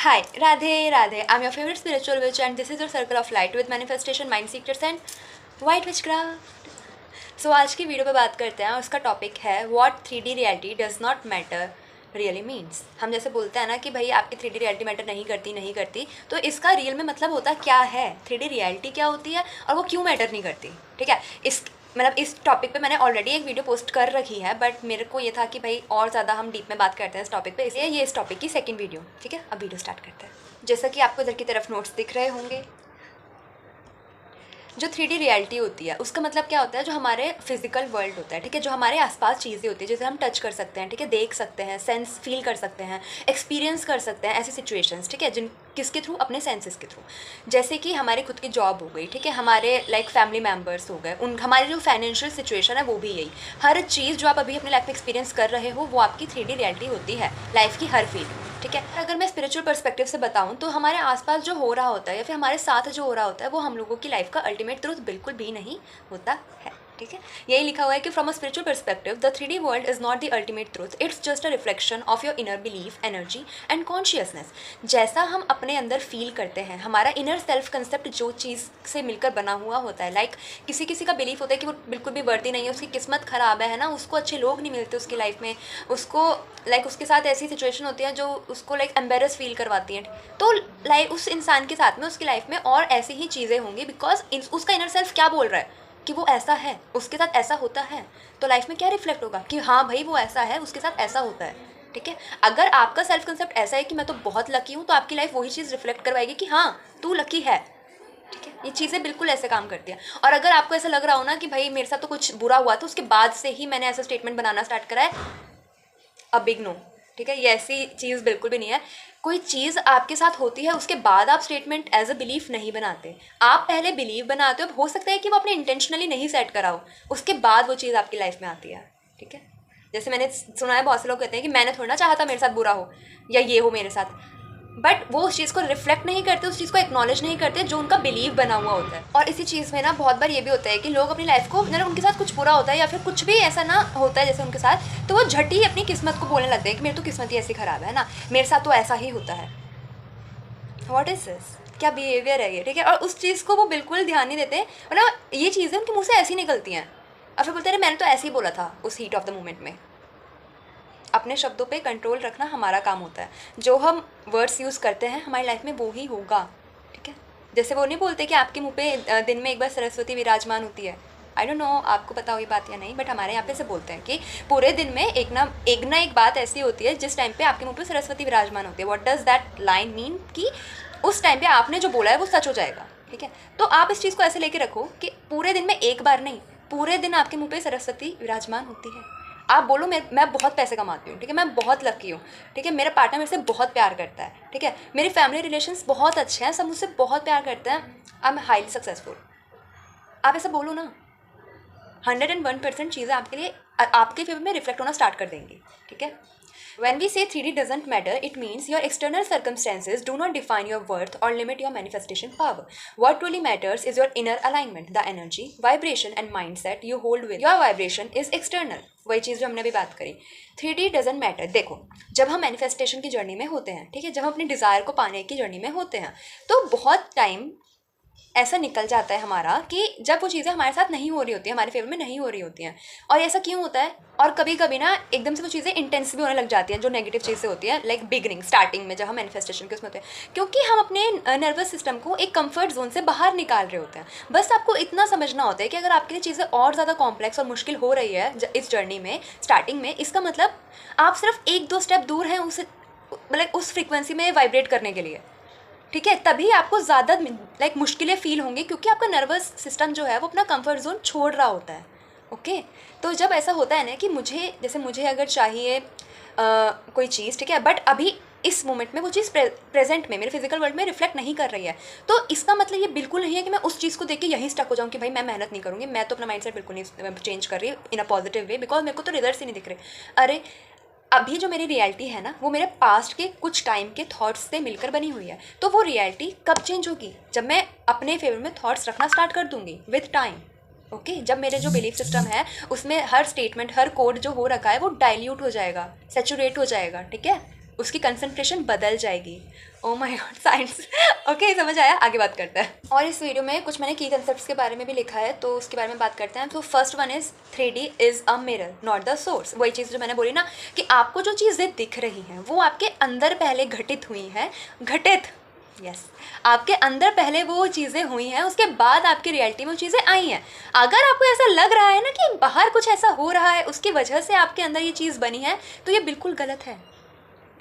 Hi, Radhe Radhe. I'm your favorite spiritual witch, and this is your circle of light with manifestation, mind secrets and white witchcraft. So आज की video पे बात करते हैं और उसका टॉपिक है what 3D reality does not matter really means. हम जैसे बोलते हैं ना कि भाई आपकी 3D रियलिटी मैटर नहीं करती, तो इसका रियल में मतलब होता क्या है, 3D रियलिटी क्या होती है और वो क्यों मैटर नहीं करती। ठीक है, इस टॉपिक पे मैंने ऑलरेडी एक वीडियो पोस्ट कर रखी है, बट मेरे को ये था कि भाई और ज़्यादा हम डीप में बात करते हैं इस टॉपिक पे, इसलिए ये इस टॉपिक की सेकंड वीडियो। ठीक है, अब वीडियो स्टार्ट करते हैं। जैसा कि आपको इधर की तरफ नोट्स दिख रहे होंगे, जो 3D रियलिटी होती है उसका मतलब क्या होता है, जो हमारे फिजिकल वर्ल्ड होता है, ठीक है, जो हमारे आसपास चीज़ें होती है जिसे हम टच कर सकते हैं, ठीक है, देख सकते हैं, सेंस फील कर सकते हैं, एक्सपीरियंस कर सकते हैं, ऐसी सिचुएशंस, ठीक है, जिन किसके थ्रू, अपने सेंसेस के थ्रू। जैसे कि हमारी खुद की जॉब हो गई, ठीक है, हमारे लाइक फैमिली मेम्बर्स हो गए, उन हमारी जो फाइनेंशियल सिचुएशन है वो भी यही, हर चीज़ जो आप अभी अपने लाइफ में एक्सपीरियंस कर रहे हो वो आपकी 3D रियलिटी होती है लाइफ की हर फील्ड। ठीक है, अगर मैं स्पिरिचुअल पर्सपेक्टिव से बताऊं तो हमारे आसपास जो हो रहा होता है या फिर हमारे साथ जो हो रहा होता है वो हम लोगों की लाइफ का अल्टीमेट ट्रूथ बिल्कुल भी नहीं होता है। ठीक है, यही लिखा हुआ है कि from a spiritual perspective the 3D world is not the ultimate truth, it's just a reflection of your inner belief, energy and consciousness. जैसा हम अपने अंदर फील करते हैं, हमारा इनर सेल्फ कंसेप्ट जो चीज़ से मिलकर बना हुआ होता है, लाइक किसी किसी का बिलीफ होता है कि वो बिल्कुल भी वर्दी नहीं है, उसकी किस्मत ख़राब है ना, उसको अच्छे लोग नहीं मिलते उसकी लाइफ में, उसको लाइक उसके साथ ऐसी सिचुएशन होती है जो उसको लाइक एम्बेरस फील करवाती हैं, तो लाइक उस इंसान के साथ में उसकी लाइफ में और ऐसी ही चीज़ें होंगी, बिकॉज उसका इनर सेल्फ क्या बोल रहा है कि वो ऐसा है, उसके साथ ऐसा होता है, तो लाइफ में क्या रिफ्लेक्ट होगा कि हाँ भाई वो ऐसा है, उसके साथ ऐसा होता है। ठीक है, अगर आपका सेल्फ कंसेप्ट ऐसा है कि मैं तो बहुत लकी हूँ, तो आपकी लाइफ वही चीज़ रिफ्लेक्ट करवाएगी कि हाँ तू लकी है। ठीक है, ये चीज़ें बिल्कुल ऐसे काम करती है। और अगर आपको ऐसा लग रहा हो ना कि भाई मेरे साथ तो कुछ बुरा हुआ था, उसके बाद से ही मैंने ऐसा स्टेटमेंट बनाना स्टार्ट करा है, अ बिग नो। ठीक है, ये ऐसी चीज़ बिल्कुल भी नहीं है। कोई चीज़ आपके साथ होती है उसके बाद आप स्टेटमेंट एज अ बिलीफ नहीं बनाते, आप पहले बिलीव बनाते हो। हो सकता है कि वो आपने इंटेंशनली नहीं सेट करा हो, उसके बाद वो चीज़ आपकी लाइफ में आती है। ठीक है, जैसे मैंने सुना है बहुत से लोग कहते हैं कि मैंने थोड़ा ना चाहा था मेरे साथ बुरा हो या ये हो मेरे साथ, बट वो उस चीज़ को रिफ्लेक्ट नहीं करते, उस चीज़ को एक्नॉलेज नहीं करते जो उनका बिलीव बना हुआ होता है। और इसी चीज़ में ना बहुत बार ये भी होता है कि लोग अपनी लाइफ को, मतलब उनके साथ कुछ बुरा होता है या फिर कुछ भी ऐसा ना होता है जैसे उनके साथ, तो वो झट ही अपनी किस्मत को बोलने लगते हैं कि मेरी तो किस्मत ही ऐसी ख़राब है ना, मेरे साथ तो ऐसा ही होता है। व्हाट इज़ दिस, क्या बिहेवियर है ये। ठीक है, और उस चीज़ को वो बिल्कुल ध्यान नहीं देते, मतलब ये चीज़ें उनके मुँह से ऐसी निकलती हैं और फिर बोलते हैं मैंने तो ऐसे ही बोला था उस हीट ऑफ द मोमेंट में। अपने शब्दों पे कंट्रोल रखना हमारा काम होता है, जो हम वर्ड्स यूज़ करते हैं हमारी लाइफ में वो ही होगा। ठीक है, जैसे वो नहीं बोलते कि आपके मुंह पे दिन में एक बार सरस्वती विराजमान होती है। आई डोंट नो आपको पता हो ये बात या नहीं, बट हमारे यहाँ पे से बोलते हैं कि पूरे दिन में एक ना एक बात ऐसी होती है जिस टाइम पे आपके मुंह पे सरस्वती विराजमान होती है। What does that line mean, कि उस टाइम पे आपने जो बोला है वो सच हो जाएगा। ठीक है, तो आप इस चीज़ को ऐसे लेके रखो कि पूरे दिन में एक बार नहीं, पूरे दिन आपके मुँह पे सरस्वती विराजमान होती है। आप बोलो मैं बहुत पैसे कमाती हूँ, ठीक है, मैं बहुत लकी हूँ, ठीक है, मेरा पार्टनर मेरे से बहुत प्यार करता है, ठीक है, मेरी फैमिली रिलेशंस बहुत अच्छे हैं, सब मुझसे बहुत प्यार करते हैं, आई एम हाईली सक्सेसफुल। आप ऐसा बोलो ना, 101% चीज़ें आपके लिए आपके फेवर में रिफ्लेक्ट होना स्टार्ट कर देंगी। ठीक है, when we say 3D doesn't matter, it means your external circumstances do not define your worth or limit your manifestation power. What truly matters is your inner alignment, the energy, vibration and mindset you hold with. Your vibration is external. वही चीज़ जो हमने अभी बात करी, 3D doesn't matter। देखो, जब हम manifestation की जर्नी में होते हैं, ठीक है, जब हम अपने डिज़ायर को पाने की जर्नी में होते हैं, तो बहुत टाइम ऐसा निकल जाता है हमारा कि जब वो चीज़ें हमारे साथ नहीं हो रही होती हैं, हमारे फेवर में नहीं हो रही होती हैं। और ऐसा क्यों होता है, और कभी कभी ना एकदम से वो चीज़ें इंटेंस भी होने लग जाती हैं, जो नेगेटिव चीज़ें होती हैं, लाइक बिगनिंग स्टार्टिंग में जब हम मैनिफेस्टेशन के उसमें होते हैं, क्योंकि हम अपने नर्वस सिस्टम को एक कंफर्ट जोन से बाहर निकाल रहे होते हैं। बस आपको इतना समझना होता है कि अगर आपके लिए चीज़ें और ज़्यादा कॉम्प्लेक्स और मुश्किल हो रही है इस जर्नी में, स्टार्टिंग में, इसका मतलब आप सिर्फ 1-2 स्टेप दूर हैं उस, मतलब उस फ्रिक्वेंसी में वाइब्रेट करने के लिए। ठीक है, तभी आपको ज़्यादा लाइक मुश्किलें फील होंगी, क्योंकि आपका नर्वस सिस्टम जो है वो अपना कंफर्ट जोन छोड़ रहा होता है। ओके, तो जब ऐसा होता है ना कि मुझे अगर चाहिए कोई चीज़, ठीक है, बट अभी इस मोमेंट में वो चीज़ प्रेजेंट में मेरे फिजिकल वर्ल्ड में रिफ्लेक्ट नहीं कर रही है, तो इसका मतलब ये बिल्कुल नहीं है कि मैं उस चीज़ को देख के यहीं स्टक हो जाऊँ कि भाई मैं मेहनत नहीं करूँगी, मैं तो अपना माइंडसेट बिल्कुल नहीं चेंज कर रही इन अ पॉजिटिव वे, बिकॉज मेरे को तो रिजल्ट्स ही नहीं दिख रहे। अरे अभी जो मेरी रियलिटी है ना, वो मेरे पास्ट के कुछ टाइम के थॉट्स से मिलकर बनी हुई है, तो वो रियलिटी कब चेंज होगी, जब मैं अपने फेवर में थॉट्स रखना स्टार्ट कर दूंगी विथ टाइम। ओके, जब मेरे जो बिलीफ सिस्टम है उसमें हर स्टेटमेंट, हर कोड जो हो रखा है वो डाइल्यूट हो जाएगा, सेचुरेट हो जाएगा। ठीक है, उसकी कंसंट्रेशन बदल जाएगी। Oh my God, science. Okay, समझ आया, आगे बात करते हैं। और इस वीडियो में कुछ मैंने की कंसेप्ट्स के बारे में भी लिखा है, तो उसके बारे में बात करते हैं। तो first one is 3D is a mirror not the source. वही चीज़ जो मैंने बोली ना कि आपको जो चीज़ें दिख रही हैं वो आपके अंदर पहले घटित हुई हैं, आपके अंदर पहले वो चीज़ें हुई हैं, उसके बाद आपकी रियलिटी में वो चीज़ें आई हैं। अगर आपको ऐसा लग रहा है ना कि बाहर कुछ ऐसा हो रहा है उसकी वजह से आपके अंदर ये चीज़ बनी है, तो ये बिल्कुल गलत है।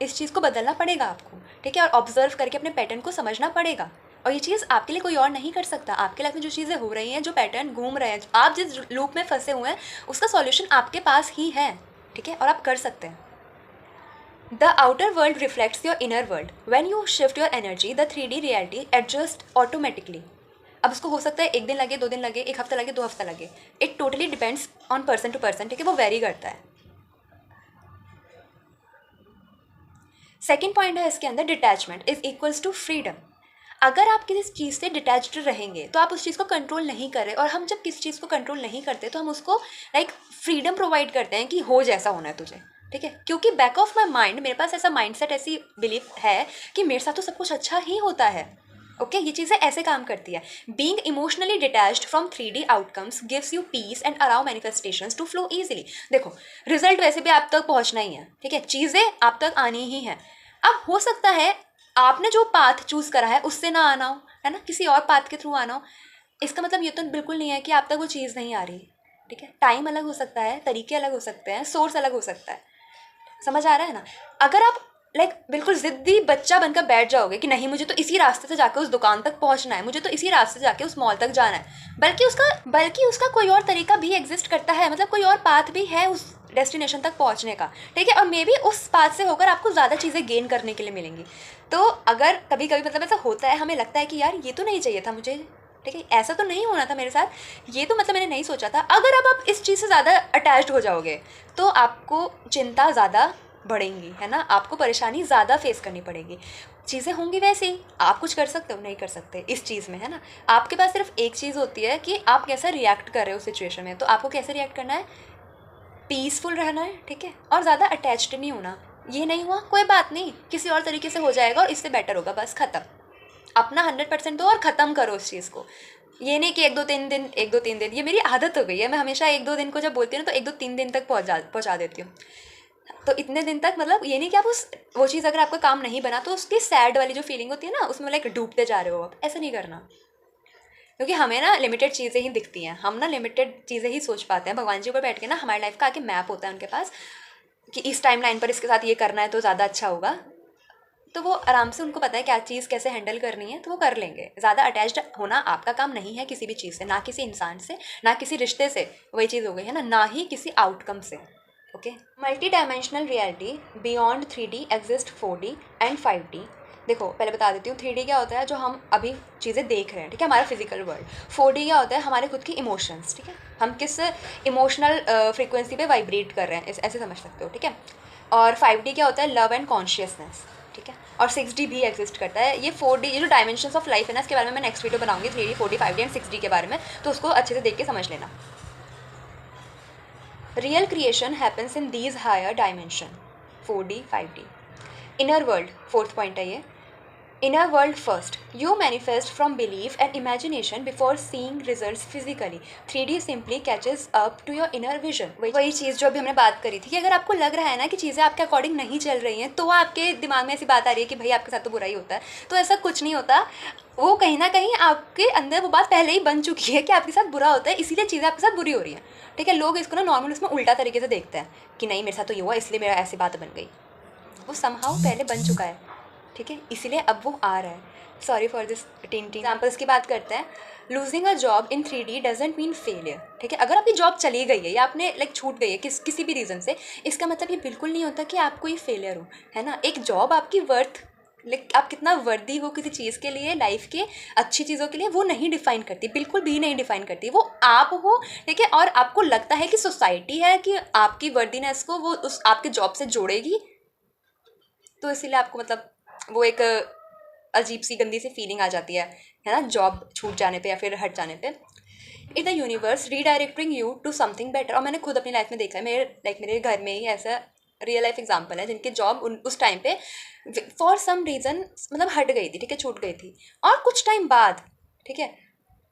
इस चीज़ को बदलना पड़ेगा आपको, ठीक है, और ऑब्जर्व करके अपने पैटर्न को समझना पड़ेगा। और ये चीज़ आपके लिए कोई और नहीं कर सकता। आपके लाइफ में जो चीज़ें हो रही हैं, जो पैटर्न घूम रहे हैं, आप जिस लूप में फंसे हुए हैं, उसका सॉल्यूशन आपके पास ही है, ठीक है, और आप कर सकते हैं। The outer world reflects your inner world. When you shift your energy, the 3D reality adjusts automatically. अब उसको हो सकता है 1 दिन लगे, 2 दिन लगे, 1 हफ्ता लगे, 2 हफ्ता लगे। It totally depends on person to person, ठीक है, वो वेरी करता है। सेकेंड पॉइंट है इसके अंदर, detachment is equals to freedom. अगर आप किसी चीज़ से डिटैच्ड रहेंगे तो आप उस चीज़ को कंट्रोल नहीं कर रहे, और हम जब किसी चीज़ को कंट्रोल नहीं करते तो हम उसको फ्रीडम प्रोवाइड करते हैं कि हो जैसा होना है तुझे, ठीक है, क्योंकि बैक ऑफ माई माइंड मेरे पास ऐसा माइंडसेट, ऐसी बिलीफ है कि मेरे साथ तो सब कुछ अच्छा ही होता है। ओके, ये चीज़ें ऐसे काम करती है। Being emotionally detached from 3D outcomes gives you peace and allow manifestations to flow easily. देखो, रिजल्ट वैसे भी आप तक पहुंचना ही है, ठीक है, चीज़ें आप तक आनी ही है। अब हो सकता है आपने जो पाथ चूज करा है उससे ना आना हो, है ना, किसी और पाथ के थ्रू आना हो। इसका मतलब ये तो बिल्कुल नहीं है कि आप तक वो चीज़ नहीं आ रही, ठीक है। टाइम अलग हो सकता है, तरीके अलग हो सकते हैं, सोर्स अलग हो सकता है। समझ आ रहा है ना। अगर आप बिल्कुल ज़िद्दी बच्चा बनकर बैठ जाओगे कि नहीं मुझे तो इसी रास्ते से जाकर उस दुकान तक पहुंचना है, मुझे तो इसी रास्ते से जाके उस मॉल तक जाना है, बल्कि उसका कोई और तरीका भी एग्जिस्ट करता है, मतलब कोई और पाथ भी है उस डेस्टिनेशन तक पहुंचने का, ठीक है, और मे बी उस पाथ से होकर आपको ज़्यादा चीज़ें गेन करने के लिए मिलेंगी। तो अगर कभी कभी मतलब ऐसा होता है, हमें लगता है कि यार ये तो नहीं चाहिए था मुझे, ठीक है, ऐसा तो नहीं होना था मेरे साथ, ये तो मतलब मैंने नहीं सोचा था। अगर अब आप इस चीज़ से ज़्यादा अटैच्ड हो जाओगे तो आपको चिंता ज़्यादा बढ़ेंगी, है ना, आपको परेशानी ज़्यादा फेस करनी पड़ेगी। चीज़ें होंगी वैसे ही, आप कुछ कर सकते हो नहीं कर सकते इस चीज़ में, है ना। आपके पास सिर्फ एक चीज़ होती है कि आप कैसा रिएक्ट कर रहे हो सिचुएशन में। तो आपको कैसे रिएक्ट करना है, पीसफुल रहना है, ठीक है, और ज़्यादा अटैच्ड नहीं होना। ये नहीं हुआ कोई बात नहीं, किसी और तरीके से हो जाएगा और इससे बेटर होगा, बस ख़त्म। अपना 100% दो और ख़त्म करो उस चीज़ को। ये नहीं कि 1-2-3 दिन, ये मेरी आदत हो गई है। मैं हमेशा 1-2 दिन को जब बोलती हूँ ना तो 1-2-3 दिन तक पहुँचा देती हूँ। तो इतने दिन तक मतलब ये नहीं कि आप वो चीज़ अगर आपका काम नहीं बना तो उसकी सैड वाली जो फीलिंग होती है ना उसमें डूबते जा रहे हो आप, ऐसा नहीं करना। क्योंकि हमें ना लिमिटेड चीज़ें ही दिखती हैं, हम ना लिमिटेड चीज़ें ही सोच पाते हैं। भगवान जी ऊपर बैठ के ना हमारी लाइफ का आके मैप होता है उनके पास कि इस टाइम लाइन पर इसके साथ ये करना है तो ज़्यादा अच्छा होगा। तो वो आराम से, उनको पता है क्या चीज़ कैसे हैंडल करनी है, तो वो कर लेंगे। ज़्यादा अटैच्ड होना आपका काम नहीं है किसी भी चीज़ से, ना किसी इंसान से, ना किसी रिश्ते से, वही चीज़ हो गई है ना ही किसी आउटकम से। Okay, multi dimensional reality beyond 3D exist 4D and 5D। देखो पहले बता देती हूँ, 3D क्या होता है, जो हम अभी चीज़ें देख रहे हैं, ठीक है, हमारा फिजिकल वर्ल्ड। 4D क्या होता है, हमारे खुद की इमोशंस, ठीक है, हम किस इमोशनल फ्रिक्वेंसी पे वाइब्रेट कर रहे हैं, ऐसे समझ सकते हो, ठीक है। और 5D क्या होता है, लव एंड कॉन्शियसनेस, ठीक है। और 6D भी एग्जिस्ट करता है। ये 4D, ये जो डायमेंशंस ऑफ लाइफ है ना, इसके बारे में मैं नेक्स्ट वीडियो बनाऊंगी 3D 4D 5D and 6D के बारे में, तो उसको अच्छे से देख के समझ लेना। Real creation happens in these higher dimension 4D 5D. Inner world, fourth point है ये। Inner world first. You manifest from belief and imagination before seeing results physically. 3D simply catches up to your inner vision. वही चीज़ जो अभी हमने बात करी थी कि अगर आपको लग रहा है ना कि चीज़ें आपके अकॉर्डिंग नहीं चल रही हैं, तो आपके दिमाग में ऐसी बात आ रही है कि भाई आपके साथ तो बुरा ही होता है, तो ऐसा कुछ नहीं होता। वो कहीं ना कहीं आपके अंदर वो बात पहले ही बन चुकी है कि आपके साथ बुरा होता है, इसीलिए चीज़ें आपके साथ बुरी हो रही हैं, ठीक है। लोग इसको ना नॉर्मल उसमें उल्टा तरीके से देखते हैं कि नहीं मेरे साथ तो ये हुआ इसलिए मेरा ऐसी बात बन गई। वो समहाउ पहले बन चुका है, ठीक है, इसीलिए अब वो आ रहा है। Sorry for this tin examples की बात करते हैं। Losing a job in 3D doesn't mean failure, ठीक है। अगर आपकी जॉब चली गई है या आपने छूट गई है किसी भी रीज़न से, इसका मतलब ये बिल्कुल नहीं होता कि आप कोई फेलियर हो, है ना। एक जॉब आपकी वर्थ, आप कितना वर्दी हो किसी चीज़ के लिए, लाइफ के अच्छी चीज़ों के लिए, वो नहीं डिफाइन करती, बिल्कुल भी नहीं डिफाइन करती। वो आप हो, ठीक है, और आपको लगता है कि सोसाइटी है कि आपकी वर्दीनेस को वो उस आपके जॉब से जोड़ेगी, तो इसीलिए आपको मतलब वो एक अजीब सी गंदी सी फीलिंग आ जाती है ना, जॉब छूट जाने पे या फिर हट जाने पे। In the universe redirecting you to something better. और मैंने खुद अपनी लाइफ में देखा है, मेरे घर में ही ऐसा रियल लाइफ एग्जांपल है जिनकी जॉब उस टाइम पे फॉर सम रीज़न मतलब हट गई थी, ठीक है, छूट गई थी, और कुछ टाइम बाद, ठीक है,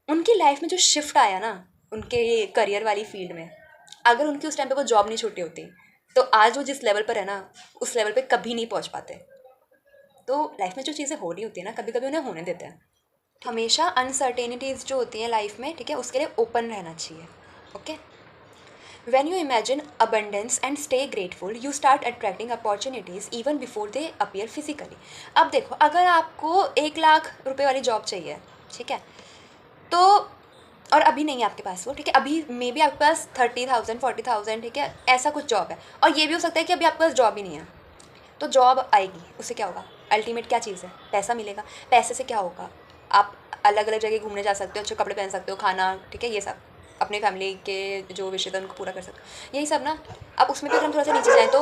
उनकी लाइफ में जो शिफ्ट आया ना उनके करियर वाली फील्ड में, अगर उनकी उस टाइम पे कोई जॉब नहीं छूटी होती तो आज वो जिस लेवल पर है ना उस लेवल पे कभी नहीं पहुंच पाते। तो लाइफ में जो चीज़ें हो रही होती है ना कभी कभी उन्हें होने देते हैं। हमेशा अनसर्टेनिटीज़ जो होती हैं लाइफ में, ठीक है, उसके लिए ओपन रहना चाहिए। Okay, when you imagine abundance and stay grateful you start attracting opportunities even before they appear physically। अब देखो, अगर आपको 1 लाख रुपए वाली जॉब चाहिए, ठीक है, तो और अभी नहीं है आपके पास वो, ठीक है, अभी मे बी आपके पास 30,000 40,000, ठीक है, ऐसा कुछ जॉब है, और ये भी हो सकता है कि अभी आपके पास जॉब ही नहीं है। तो जॉब आएगी, उससे क्या होगा, अल्टीमेट क्या चीज़ है, पैसा मिलेगा। पैसे से क्या होगा, आप अलग अलग जगह घूमने जा सकते हो, अच्छे कपड़े पहन सकते हो, खाना, ठीक है, ये सब अपने फैमिली के जो विषय था उनको पूरा कर सकते हो, यही सब ना। अब उसमें भी अगर हम थोड़ा सा नीचे जाएँ तो,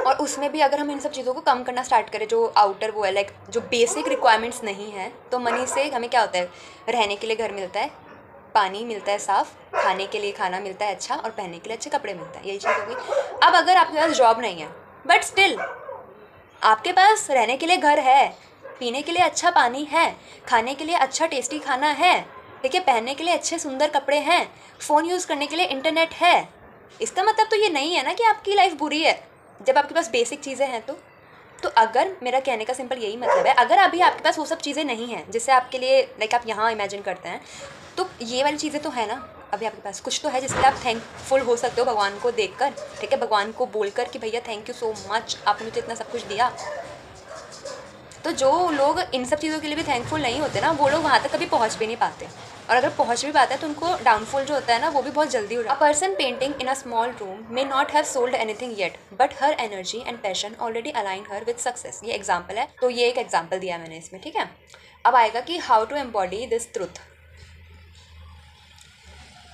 और उसमें भी अगर हम इन सब चीज़ों को कम करना स्टार्ट करें जो आउटर वो है, लाइक जो बेसिक रिक्वायरमेंट्स नहीं है, तो मनी से हमें क्या होता है, रहने के लिए घर मिलता है, पानी मिलता है साफ़, खाने के लिए खाना मिलता है अच्छा, और पहनने के लिए अच्छे कपड़े मिलते हैं, यही चीज़ होगी। अब अगर आपके पास जॉब नहीं है बट स्टिल आपके पास रहने के लिए घर है, पीने के लिए अच्छा पानी है, खाने के लिए अच्छा टेस्टी खाना है, ठीक है, पहनने के लिए अच्छे सुंदर कपड़े हैं, फ़ोन यूज़ करने के लिए इंटरनेट है, इसका मतलब तो ये नहीं है ना कि आपकी लाइफ बुरी है जब आपके पास बेसिक चीज़ें हैं। तो अगर मेरा कहने का सिंपल यही मतलब है, अगर अभी आपके पास वो सब चीज़ें नहीं हैं जिससे आपके लिए लाइक आप यहाँ इमेजिन करते हैं, तो ये वाली चीज़ें तो है ना, अभी आपके पास कुछ तो है जिसके लिए आप थैंकफुल हो सकते हो भगवान को देखकर, ठीक है, भगवान को बोलकर कि भैया थैंक यू सो मच, आपने मुझे इतना सब कुछ दिया। तो जो लोग इन सब चीज़ों के लिए भी थैंकफुल नहीं होते ना, वो लोग वहाँ तक कभी पहुँच भी नहीं पाते, और अगर पहुँच भी पाते हैं तो उनको डाउनफॉल जो होता है ना वो भी बहुत जल्दी हो जाता है। A person painting in a small room may not have sold anything yet but her energy and passion already align her with success. ये एग्जाम्पल है, तो ये एक एग्जाम्पल दिया मैंने इसमें, ठीक है। अब आएगा कि how to embody this truth.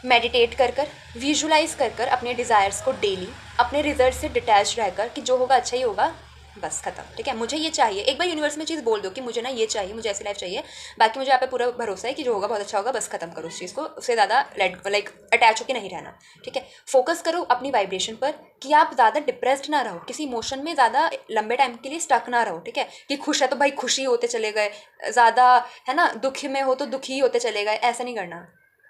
Meditate कर कर, विजुलाइज कर कर अपने डिज़ायर्स को डेली, अपने रिजल्ट से डिटैच रहकर कि जो होगा अच्छा ही होगा, बस खत्म, ठीक है, मुझे ये चाहिए। एक बार यूनिवर्स में चीज़ बोल दो कि मुझे ना ये चाहिए, मुझे ऐसी लाइफ चाहिए, बाकी मुझे यहाँ पे पूरा भरोसा है कि जो होगा बहुत अच्छा होगा, बस खत्म करो उस चीज़ को, उससे ज़्यादा लाइक अटैच होकर नहीं रहना, ठीक है। फोकस करो अपनी वाइब्रेशन पर कि आप ज़्यादा डिप्रेस्ड ना रहो, किसी इमोशन में ज़्यादा लंबे टाइम के लिए स्टक ना रहो, ठीक है, कि खुश है तो भाई खुशी होते चले गए, ज़्यादा है ना दुख में हो तो दुखी होते चले गए, ऐसा नहीं करना,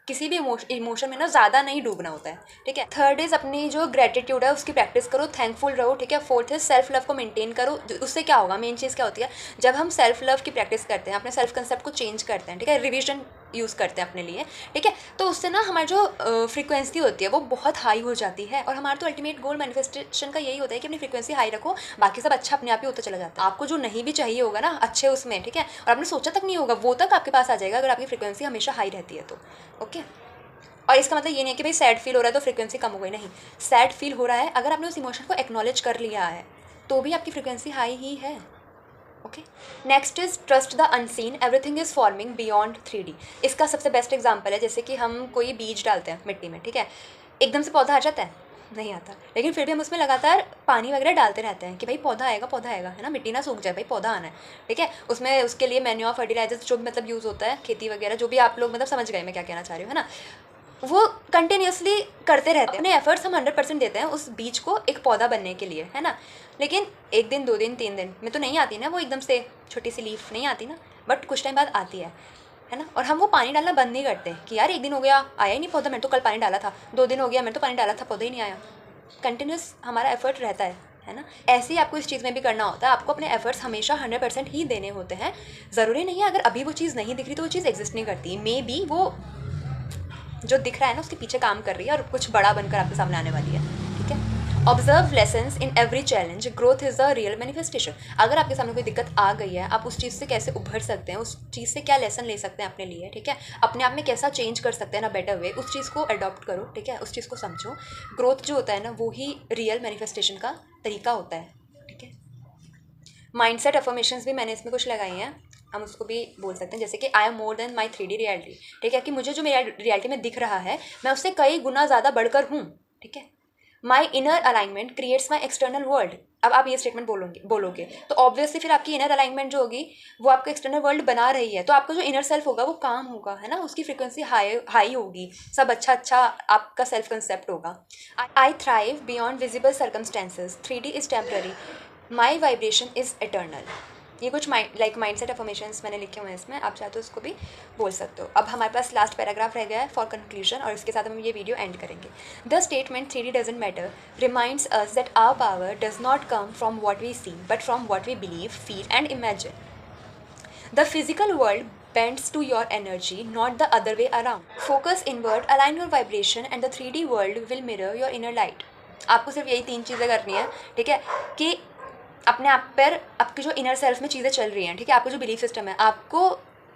किसी भी इमोशन में ना ज़्यादा नहीं डूबना होता है, ठीक है। थर्ड इज़ अपनी जो ग्रेटिट्यूड है उसकी प्रैक्टिस करो, थैंकफुल रहो, ठीक है। फोर्थ इज सेल्फ लव को मेंटेन करो। उससे क्या होगा, मेन चीज़ क्या होती है, जब हम सेल्फ लव की प्रैक्टिस करते हैं, अपने सेल्फ कंसेप्ट को चेंज करते हैं, ठीक है, रिविजन यूज़ करते हैं अपने लिए, ठीक है, तो उससे ना हमारी जो फ्रीक्वेंसी होती है वो बहुत हाई हो जाती है, और हमारा तो अल्टीमेट गोल मैनिफेस्टेशन का यही होता है कि अपनी फ्रीक्वेंसी हाई रखो, बाकी सब अच्छा अपने आप ही होता चला जाता है। आपको जो नहीं भी चाहिए होगा ना अच्छे उसमें, ठीक है, और आपने सोचा तक नहीं होगा वो तक आपके पास आ जाएगा अगर आपकी फ्रीक्वेंसी हमेशा हाई रहती है तो, ओके। और इसका मतलब ये नहीं है कि भाई सैड फील हो रहा है तो फ्रीक्वेंसी कम हो गई, नहीं, सैड फील हो रहा है, अगर आपने उस इमोशन को एक्नॉलेज कर लिया है तो भी आपकी फ्रीक्वेंसी हाई ही है, okay. Next is trust the unseen, everything is forming beyond 3D। इसका सबसे बेस्ट एग्जाम्पल है, जैसे कि हम कोई बीज डालते हैं मिट्टी में, ठीक है, एकदम से पौधा आ जाता है, नहीं आता, लेकिन फिर भी हम उसमें लगातार पानी वगैरह डालते रहते हैं कि भाई पौधा आएगा, है ना, मिट्टी ना सूख जाए, भाई पौधा आना है, ठीक है। उसमें उसके लिए मैन्योर फर्टिलाइजर्स जो भी मतलब यूज़ होता है, खेती वगैरह जो भी आप लोग मतलब समझ गए मैं क्या कहना चाह रही हूँ, है ना, वो कंटिन्यूसली करते रहते हैं, अपने एफर्ट्स हम 100% देते हैं उस बीज को एक पौधा बनने के लिए, है ना, लेकिन 1 दिन 2 दिन 3 दिन में तो नहीं आती ना वो एकदम से छोटी सी लीफ नहीं आती ना, बट कुछ टाइम बाद आती है ना, और हम वो पानी डालना बंद नहीं करते कि यार 1 दिन हो गया आया ही नहीं पौधा, मैंने तो कल पानी डाला था, 2 दिन हो गया मैंने तो पानी डाला था, पौधा ही नहीं आया, कंटिन्यूस हमारा एफर्ट रहता है ना। ऐसे ही आपको इस चीज़ में भी करना होता है, आपको अपने एफर्ट्स हमेशा 100% ही देने होते हैं। ज़रूरी नहीं है अगर अभी वो चीज़ नहीं दिख रही तो वो चीज़ एग्जिस्ट नहीं करती, मे बी वो जो दिख रहा है ना उसके पीछे काम कर रही है और कुछ बड़ा बनकर आपके सामने आने वाली है, ठीक है। Observe lessons in every challenge, growth is the real manifestation. अगर आपके सामने कोई दिक्कत आ गई है, आप उस चीज़ से कैसे उभर सकते हैं, उस चीज़ से क्या लेसन ले सकते हैं अपने लिए, ठीक है, अपने आप में कैसा चेंज कर सकते हैं ना बेटर वे, उस चीज़ को अडॉप्ट करो, ठीक है, उस चीज़ को समझो। ग्रोथ जो होता है ना वो ही रियल मैनिफेस्टेशन का तरीका होता है, ठीक है। माइंडसेट अफर्मेशंस भी मैंने इसमें कुछ लगाई हैं, हम उसको भी बोल सकते हैं, जैसे कि I am more than my 3D reality, ठीक है, कि मुझे जो मेरी रियलिटी में दिख रहा है मैं उससे कई गुना ज़्यादा बढ़कर हूँ, ठीक है। My inner alignment creates my external world. अब आप ये स्टेटमेंट बोलोगे तो ऑब्वियसली फिर आपकी इनर अलाइनमेंट जो होगी वो आपका एक्सटर्नल वर्ल्ड बना रही है, तो आपका जो इनर सेल्फ होगा वो काम होगा, है ना, उसकी फ्रीक्वेंसी हाई होगी, सब अच्छा आपका सेल्फ कंसेप्ट होगा। I thrive beyond visible circumstances, 3D is temporary, my vibration is eternal. ये कुछ माइंडसेट अफर्मेशंस मैंने लिखे हुए हैं इसमें, आप चाहे तो उसको भी बोल सकते हो। अब हमारे पास लास्ट पैराग्राफ रह गया है फॉर कंक्लूजन, और इसके साथ हम ये वीडियो एंड करेंगे। The statement 3D doesn't matter reminds us that our power does not come from what we see but from what we believe, feel and imagine. The physical world bends to your energy, not the other way around. Focus inward, align your vibration, and the 3D world will mirror your inner light. आपको सिर्फ यही 3 चीज़ें करनी है, ठीक है, कि अपने आप पर आपकी जो इनर सेल्फ में चीज़ें चल रही हैं, ठीक है, आपका जो बिलीफ सिस्टम है, आपको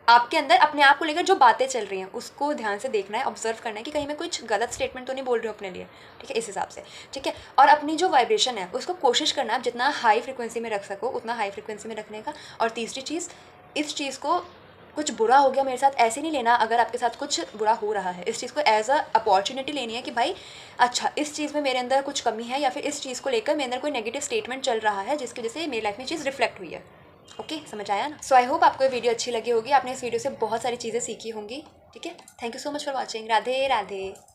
आपके अंदर अपने आप को लेकर जो बातें चल रही हैं उसको ध्यान से देखना है, ऑब्जर्व करना है कि कहीं मैं कुछ गलत स्टेटमेंट तो नहीं बोल रही हूँ अपने लिए, ठीक है, इस हिसाब से, ठीक है। और अपनी जो वाइब्रेशन है उसको कोशिश करना है आप जितना हाई फ्रिक्वेंसी में रख सको उतना हाई फ्रिक्वेंसी में रखने का। और तीसरी चीज़, इस चीज़ को कुछ बुरा हो गया मेरे साथ ऐसे नहीं लेना, अगर आपके साथ कुछ बुरा हो रहा है इस चीज़ को एज अ अपॉर्चुनिटी लेनी है कि भाई अच्छा इस चीज़ में मेरे अंदर कुछ कमी है, या फिर इस चीज़ को लेकर मेरे अंदर कोई नेगेटिव स्टेटमेंट चल रहा है जिसकी वजह से मेरी लाइफ में चीज़ रिफ्लेक्ट हुई है। ओके, समझ आया ना? सो आई होप आपको ये वीडियो अच्छी लगी होगी, आपने इस वीडियो से बहुत सारी चीज़ें सीखी होंगी, ठीक है। Thank you so much for watching. Radhe Radhe.